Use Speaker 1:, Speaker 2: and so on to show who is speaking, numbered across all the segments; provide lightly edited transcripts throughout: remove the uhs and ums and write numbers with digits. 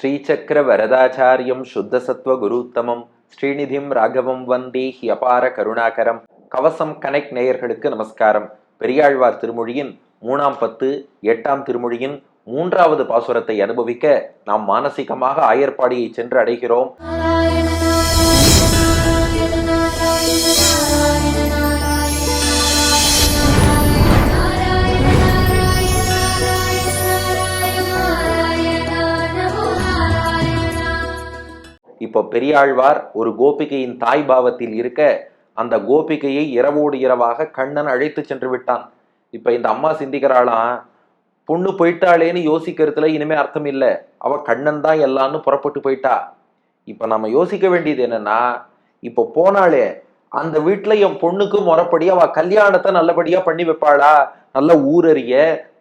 Speaker 1: ஸ்ரீசக்கர வரதாச்சாரியம் சுத்தசத்வ குருத்தமம் ஸ்ரீநிதிம் ராகவம் வந்தே he அபார கருணாகரம். கவசம் connect நேயர்களுக்கு நமஸ்காரம். பெரியாழ்வார் திருமொழியின் 3ஆம் பத்து 8ஆம் திருமொழியின் 3வது பாசுரத்தை அனுபவிக்க நாம் மானசீகமாக ஆயர்பாடியை சென்று அடைகிறோம். இப்போ பெரியாழ்வார் ஒரு கோபிகையின் தாய் பாவத்தில் இருக்க அந்த கோபிகையை இரவோடு இரவாக கண்ணன் அழைத்து சென்று விட்டான். இப்ப இந்த அம்மா சிந்திக்கிறாளாம், பொண்ணு போயிட்டாளேன்னு யோசிக்கிறதுல இனிமே அர்த்தம் இல்லை, அவ கண்ணன் தான் எல்லான்னு புறப்பட்டு போயிட்டா. இப்ப நம்ம யோசிக்க வேண்டியது என்னன்னா, இப்போ போனாலே அந்த வீட்டுல என் பொண்ணுக்கு முறைப்படி அவ கல்யாணத்தை நல்லபடியா பண்ணி வைப்பாளா? நல்ல ஊரறிய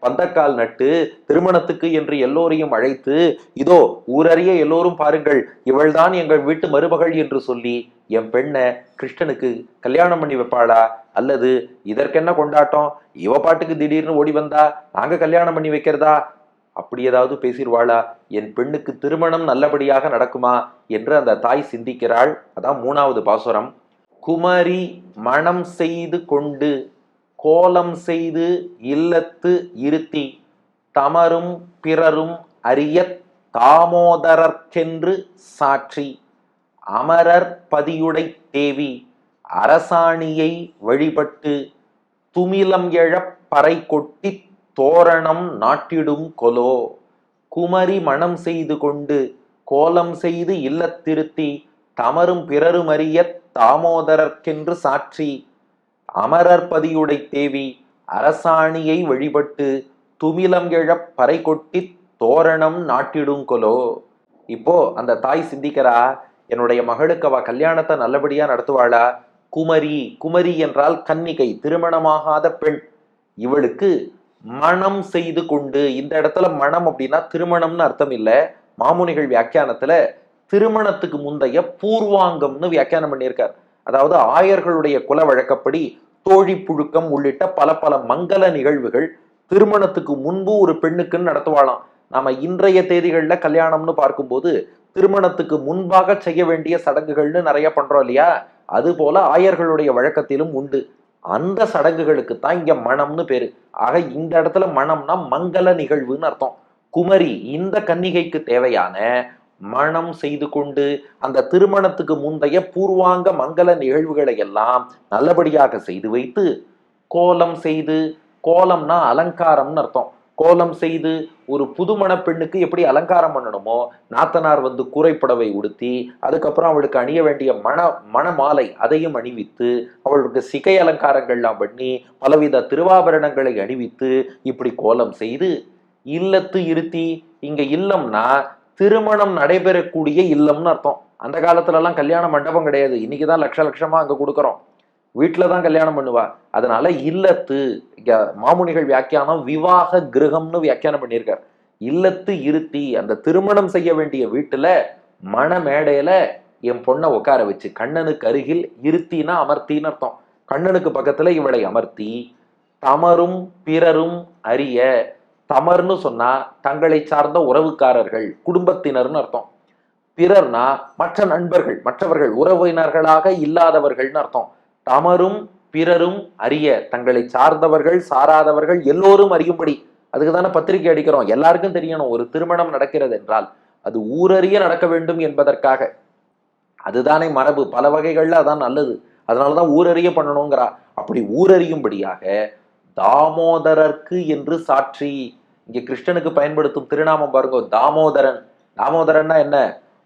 Speaker 1: பந்தக்கால் நட்டு திருமணத்துக்கு என்று எல்லோரையும் அழைத்து, இதோ ஊரறிய எல்லோரும் பாருங்கள், இவள்தான் எங்கள் வீட்டு மருமகள் என்று சொல்லி என் பெண்ணை கிருஷ்ணனுக்கு கல்யாணம் பண்ணி வைப்பாளா? அல்லது இதற்கென்ன கொண்டாட்டம், இவ பாட்டுக்கு திடீர்னு ஓடி வந்தா நாங்க கல்யாணம் பண்ணி வைக்கிறதா, அப்படி ஏதாவது பேசிடுவாளா? என் பெண்ணுக்கு திருமணம் நல்லபடியாக நடக்குமா என்று அந்த தாய் சிந்திக்கிறாள். அதான் 3வது பாசுரம். குமரி மணம் செய்து கொண்டு கோலம் செய்து இல்லத்து இருத்தி தமரும் பிறரும் அறியத் தாமோதரர்க்கென்று சாட்சி அமரர் பதியுடை தேவி அரசாணியை வழிபட்டு துமிலம் எழப் பறை கொட்டி தோரணம் நாட்டிடும் கொலோ. குமரி மணம் செய்து கொண்டு கோலம் செய்து இல்லத்திருத்தி தமரும் பிறரும் அறியத் தாமோதரர்க்கென்று சாட்சி அமரர் பதியுடை தேவி அரசாணியை வழிபட்டு துமிலம் எழப் பறை கொட்டி தோரணம் நாட்டிடும் கொலோ. இப்போ அந்த தாய் சிந்திக்கிறா, என்னுடைய மகளுக்கு அவ கல்யாணத்தை நல்லபடியா நடத்துவாளா? குமரி, குமரி என்றால் கன்னிகை, திருமணமாகாத பெண். இவளுக்கு மணம் செய்து கொண்டு, இந்த இடத்துல மணம் அப்படின்னா திருமணம்னு அர்த்தம் இல்லை. மாமுனிகள் வியாக்கியானத்துல திருமணத்துக்கு முந்தைய பூர்வாங்கம்னு வியாக்கியானம் பண்ணியிருக்கார். அதாவது ஆயர்களுடைய குல வழக்கப்படி தோழி புழுக்கம் உள்ளிட்ட பல பல மங்கள நிகழ்வுகள் திருமணத்துக்கு முன்பு ஒரு பெண்ணுக்குன்னு நடத்துவாளாம். நாம இன்றைய தேதிகள்ல கல்யாணம்னு பார்க்கும்போது திருமணத்துக்கு முன்பாக செய்ய வேண்டிய சடங்குகள்னு நிறைய பண்றோம் இல்லையா? அது போல ஆயர்களுடைய வழக்கத்திலும் உண்டு. அந்த சடங்குகளுக்கு தான் இங்க மணம்னு பேரு. ஆக இந்த இடத்துல மணம்னா மங்கள நிகழ்வுன்னு அர்த்தம். குமரி இந்த கன்னிகைக்கு தேவையான மணம் செய்து கொண்டு அந்த திருமணத்துக்கு முந்தைய பூர்வாங்க மங்கள நிகழ்வுகளை எல்லாம் நல்லபடியாக செய்து வைத்து, கோலம் செய்து, கோலம்னா அலங்காரம்னு அர்த்தம். கோலம் செய்து ஒரு புதுமண பெண்ணுக்கு எப்படி அலங்காரம் பண்ணணுமோ, நாத்தனார் வந்து கூரைப்புடவை உடுத்தி அதுக்கப்புறம் அவளுக்கு அணிய வேண்டிய மணமாலை அதையும் அணிவித்து அவளுக்கு சிகை அலங்காரங்கள்லாம் பண்ணி பலவித திருவாபரணங்களை அணிவித்து இப்படி கோலம் செய்து இல்லத்து இருத்தி. இங்க இல்லம்னா திருமணம் நடைபெறக்கூடிய இல்லம்னு அர்த்தம். அந்த காலத்துல எல்லாம் கல்யாண மண்டபம் கிடையாது, இன்னைக்குதான் லட்ச லட்சமா அங்க கொடுக்கறோம், வீட்டுலதான் கல்யாணம் பண்ணுவா. அதனால இல்லத்து, மாமுனிகள் வியாக்கியானம் விவாக கிரகம்னு வியாக்கியானம் பண்ணியிருக்கார். இல்லத்து இருத்தி, அந்த திருமணம் செய்ய வேண்டிய வீட்டுல மண மேடையில என் பொண்ணை உட்கார வச்சு, கண்ணனுக்கு அருகில் இருத்தினா அமர்த்தின்னு அர்த்தம், கண்ணனுக்கு பக்கத்துல இவளை அமர்த்தி, தமரும் பிறரும் அறிய, தமர்னு சொன்னா தங்களை சார்ந்த உறவுக்காரர்கள் குடும்பத்தினர்னு அர்த்தம். பிறர்னா மற்ற நண்பர்கள், மற்றவர்கள், உறவினர்களாக இல்லாதவர்கள்னு அர்த்தம். தமரும் பிறரும் அறிய, தங்களை சார்ந்தவர்கள் சாராதவர்கள் எல்லோரும் அறியும்படி. அதுக்கு தானே பத்திரிகை அடிக்கிறோம், எல்லாருக்கும் தெரியணும் ஒரு திருமணம் நடக்கிறது என்றால் அது ஊரறிய நடக்க வேண்டும் என்பதற்காக. அதுதானே மரபு, பல வகைகள்ல அதான் நல்லது, அதனாலதான் ஊரறிய பண்ணணுங்கிறா. அப்படி ஊரறியும்படியாக தாமோதரர்க்கு என்று சாட்சி. இங்க கிருஷ்ணனுக்கு பயன்படுத்தும் திருநாமம் பாருங்க, தாமோதரன். தாமோதரன்னா என்ன?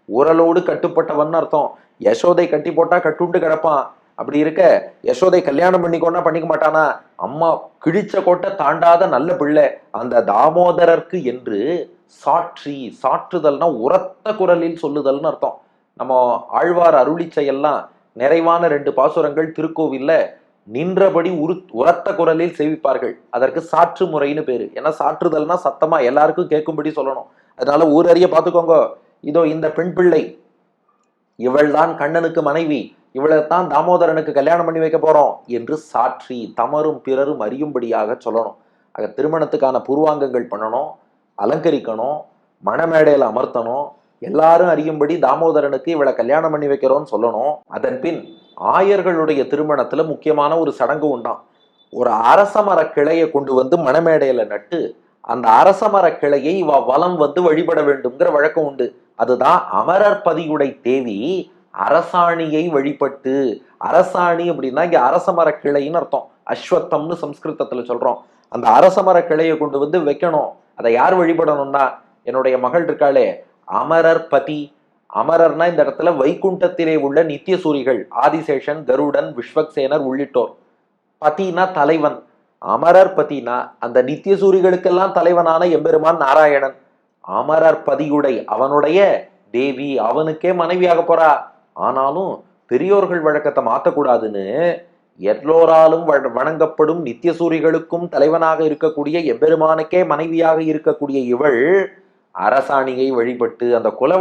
Speaker 1: உரலோடு கட்டுப்பட்டவன் அர்த்தம். யசோதை கட்டி போட்டா கட்டுண்டு கிடப்பான். அப்படி இருக்க யசோதை கல்யாணம் பண்ணிக்கோன்னா பண்ணிக்க மாட்டானா? அம்மா கிழிச்ச கோட்டை தாண்டாத நல்ல பிள்ளை. அந்த தாமோதரர்க்கு என்று சாட்சி, சாற்றுதல்னா உரத்த குரலில் சொல்லுதல்னு அர்த்தம். நம்ம ஆழ்வார் அருளிச்சையெல்லாம் நிறைவான 2 பாசுரங்கள் திருக்கோவில்ல நின்றபடி உரத்த குரலில் சேவிப்பார்கள். அதற்கு சாற்று முறைன்னு பேரு. ஏன்னா சாற்றுதல்னா சத்தமா எல்லாருக்கும் கேட்கும்படி சொல்லணும். அதனால ஊரறிய பார்த்துக்கோங்க, இதோ இந்த பெண் பிள்ளை, இவள் தான் கண்ணனுக்கு மனைவி, இவளைத்தான் தாமோதரனுக்கு கல்யாணம் பண்ணி வைக்க போறோம் என்று சாற்றி தமரும் பிறரும் அறியும்படியாக சொல்லணும். ஆக திருமணத்துக்கான பூர்வாங்கங்கள் பண்ணணும், அலங்கரிக்கணும், மணமேடையில அமர்த்தணும், எல்லாரும் அறியும்படி தாமோதரனுக்கு இவளை கல்யாணம் பண்ணி வைக்கிறோம்னு சொல்லணும். அதன் பின் ஆயர்களுடைய திருமணத்துல முக்கியமான ஒரு சடங்கு உண்டாம். ஒரு அரசமர கிளையை கொண்டு வந்து மணமேடையில நட்டு அந்த அரசமர கிளையை இவ வலம் வந்து வழிபட வேண்டும்ங்கிற வழக்கம் உண்டு. அதுதான் அமரர் பதியுடை தேவி அரசாணியை வழிபட்டு. அரசாணி அப்படின்னா இங்க அரசமர கிளைன்னு அர்த்தம். அஸ்வத்தம்னு சம்ஸ்கிருதத்துல சொல்றோம். அந்த அரசமர கிளையை கொண்டு வந்து வைக்கணும். அதை யார் வழிபடணும்னா என்னுடைய மகள் இருக்காளே அமரர் பதி. அமரர்னா இந்த இடத்துல வைகுண்டத்திலே உள்ள நித்திய சூரிகள் ஆதிசேஷன், கருடன், விஸ்வக்சேனர் உள்ளிட்டோர். பதினா தலைவன். அமரர் பதினா அந்த நித்திய சூரிகளுக்கெல்லாம் தலைவனான எம்பெருமான் நாராயணன். அமரர் பதியுடை அவனுடைய தேவி, அவனுக்கே மனைவியாக போறா. ஆனாலும் பெரியோர்கள் வழக்கத்தை மாற்றக்கூடாதுன்னு எல்லோராலும் வணங்கப்படும் நித்திய சூரிகளுக்கும் தலைவனாக இருக்கக்கூடிய எம்பெருமானுக்கே மனைவியாக இருக்கக்கூடிய இவள் அரசாணியை வழிபட்டு அந்த குல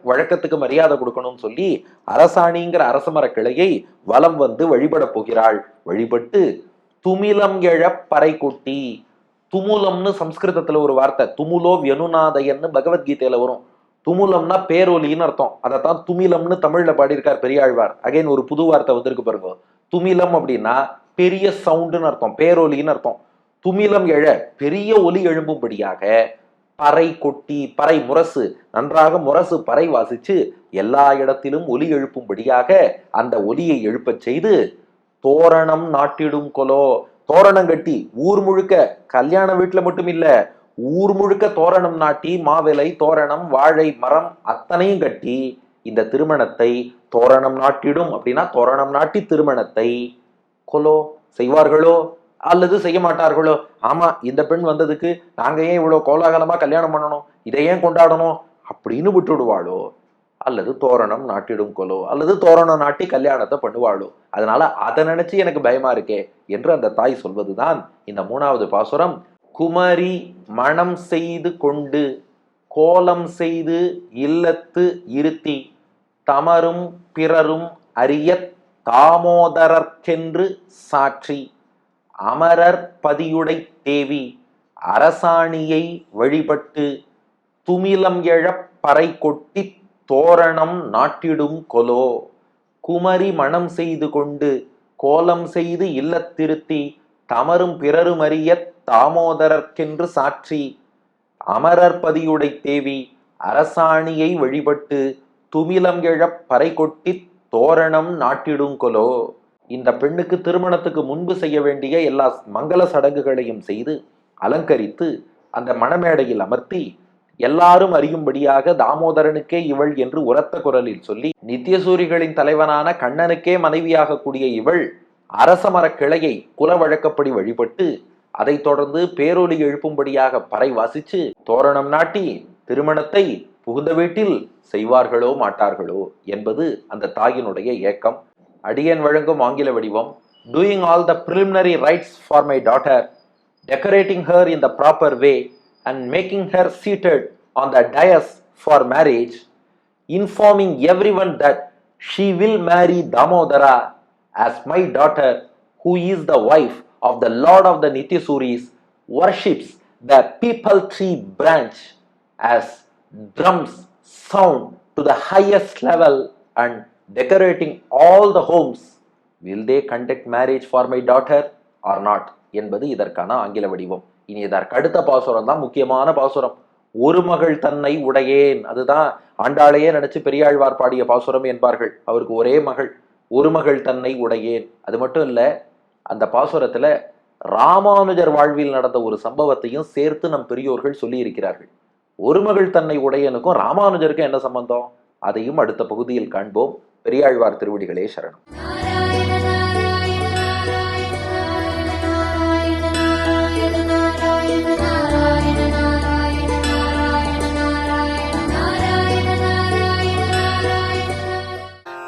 Speaker 1: வழக்கத்துக்கு மரியாதை கொடுக்கணும்னு சொல்லி அரசாணிங்கிற அரசமர கிளையை வலம் வந்து வழிபட போகிறாள். வழிபட்டு துமிலம் எழ பறை கொட்டி. துமுலம்னு சம்ஸ்கிருதத்துல ஒரு வார்த்தை, துமுலோ வியனுநாதயன்னு பகவத்கீதையில வரும். துமுலம்னா பேரொலின்னு அர்த்தம். அதைத்தான் துமிலம்னு தமிழ்ல பாடியிருக்கார் பெரியாழ்வார். அகைன் ஒரு புது வார்த்தை வந்திருக்கு பாருங்க. துமிலம் அப்படின்னா பெரிய சவுண்டுன்னு அர்த்தம், பேரொலின்னு அர்த்தம். துமிலம் எழ பெரிய ஒலி எழும்பும்படியாக பறை கொட்டி, பறை முரசு, நன்றாக முரசு பறை வாசிச்சு எல்லா இடத்திலும் ஒலி எழுப்பும்படியாக அந்த ஒலியை எழுப்பச் செய்து தோரணம் நாட்டிடும் கொலோ. தோரணம் கட்டி ஊர் முழுக்க, கல்யாண வீட்டுல மட்டும் இல்ல, ஊர் முழுக்க தோரணம் நாட்டி மாவிலை தோரணம் வாழை மரம் அத்தனையும் கட்டி இந்த திருமணத்தை தோரணம் நாட்டிடும் அப்படின்னா தோரணம் நாட்டி திருமணத்தை கொலோ செய்வார்களோ அல்லது செய்ய மாட்டார்களோ. ஆமா, இந்த பெண் வந்ததுக்கு நாங்க ஏன் இவ்வளவு கோலாகலமா கல்யாணம் பண்ணணும், இதை ஏன் கொண்டாடணும் அப்படின்னு விட்டுடுவாளோ, அல்லது தோரணம் நாட்டிடும் கொலோ, அல்லது தோரணம் நாட்டி கல்யாணத்தை பண்ணுவாளோ. அதனால அதை நினைச்சு எனக்கு பயமா இருக்கே என்று அந்த தாய் சொல்வதுதான் இந்த 3வது பாசுரம். குமரி மணம் செய்து கொண்டு கோலம் செய்து இல்லத்து இருத்தி தமரும் பிறரும் அறிய தாமோதரர்க்கென்று சாட்சி அமரர் பதியுடை தேவி அரசாணியை வழிபட்டு துமிலம் எழப் பறை கொட்டி தோரணம் நாட்டிடும் கொலோ. குமரி மணம் செய்து கொண்டு கோலம் செய்து இல்லத்திருத்தி தமரும் பிறரும் அறிய தாமோதரர்க்கென்று சாட்சி அமரர் பதியுடை தேவி அரசாணியை வழிபட்டு துமிலம் எழப் பறை கொட்டி தோரணம் நாட்டிடும் கொலோ. இந்த பெண்ணுக்கு திருமணத்துக்கு முன்பு செய்ய வேண்டிய எல்லா மங்கள சடங்குகளையும் செய்து அலங்கரித்து அந்த மணமேடையில் அமர்த்தி எல்லாரும் அறியும்படியாக தாமோதரனுக்கே இவள் என்று உரத்த குரலில் சொல்லி நித்தியசூரிகளின் தலைவனான கண்ணனுக்கே மனைவியாக கூடிய இவள் அரசமர கிளையை குல வழக்கப்படி வழிபட்டு அதை தொடர்ந்து பேரொலி எழுப்பும்படியாக பறை வாசிச்சு தோரணம் நாட்டி திருமணத்தை புகுந்த வீட்டில் செய்வார்களோ மாட்டார்களோ என்பது அந்த தாயினுடைய ஏக்கம். அடியன் வழங்கும் ஆங்கில வடிவம். Doing all the preliminary rites for my daughter, decorating her in the proper way and making her seated on the dais for marriage, informing everyone that she will marry Damodara as my daughter, who is the wife of the Lord of the Nityasuris, worships the peepal tree branch as drums sound to the highest level and decorating all the homes. Will they conduct marriage for my daughter or not என்பது இதற்கான ஆங்கில வடிவம். இனி இதற்கு அடுத்த பாசுரம் தான் முக்கியமான பாசுரம். ஒரு மகள் தன்னை உடையேன். அதுதான் ஆண்டாளையே நினைச்சு பெரியாழ்வார் பாடிய பாசுரம் என்பார்கள். அவருக்கு ஒரே மகள், ஒரு மகள் தன்னை உடையேன். அது மட்டும் இல்ல, அந்த பாசுரத்துல ராமானுஜர் வாழ்வில் நடந்த ஒரு சம்பவத்தையும் சேர்த்து நம் பெரியோர்கள் சொல்லி இருக்கிறார்கள். ஒரு மகள் தன்னை உடையனுக்கும் ராமானுஜருக்கும் என்ன சம்பந்தம், அதையும் அடுத்த பகுதியில் காண்போம். பெரியாழ்வார் திருவடிகளே சரணம்.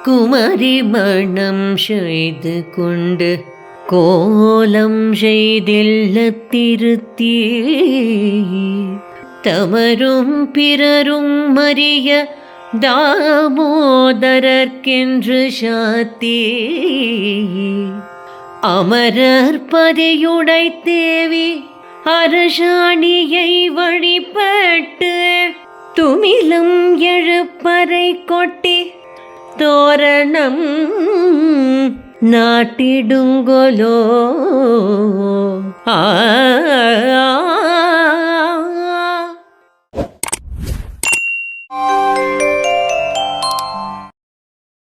Speaker 2: குமரி மணம் செய்து கொண்டு கோலம் செய்தில்லத்திருத்தி தமரும் பிறரும் அறிய தாமோதரர்க்கென்று சாத்தி அமரர் பதியுடை தேவி அரசாணியை வழிபட்டு துமிலம் எழு அடுப்பறை கொட்டி தோரணம் நாட்டிடுங்கொலோ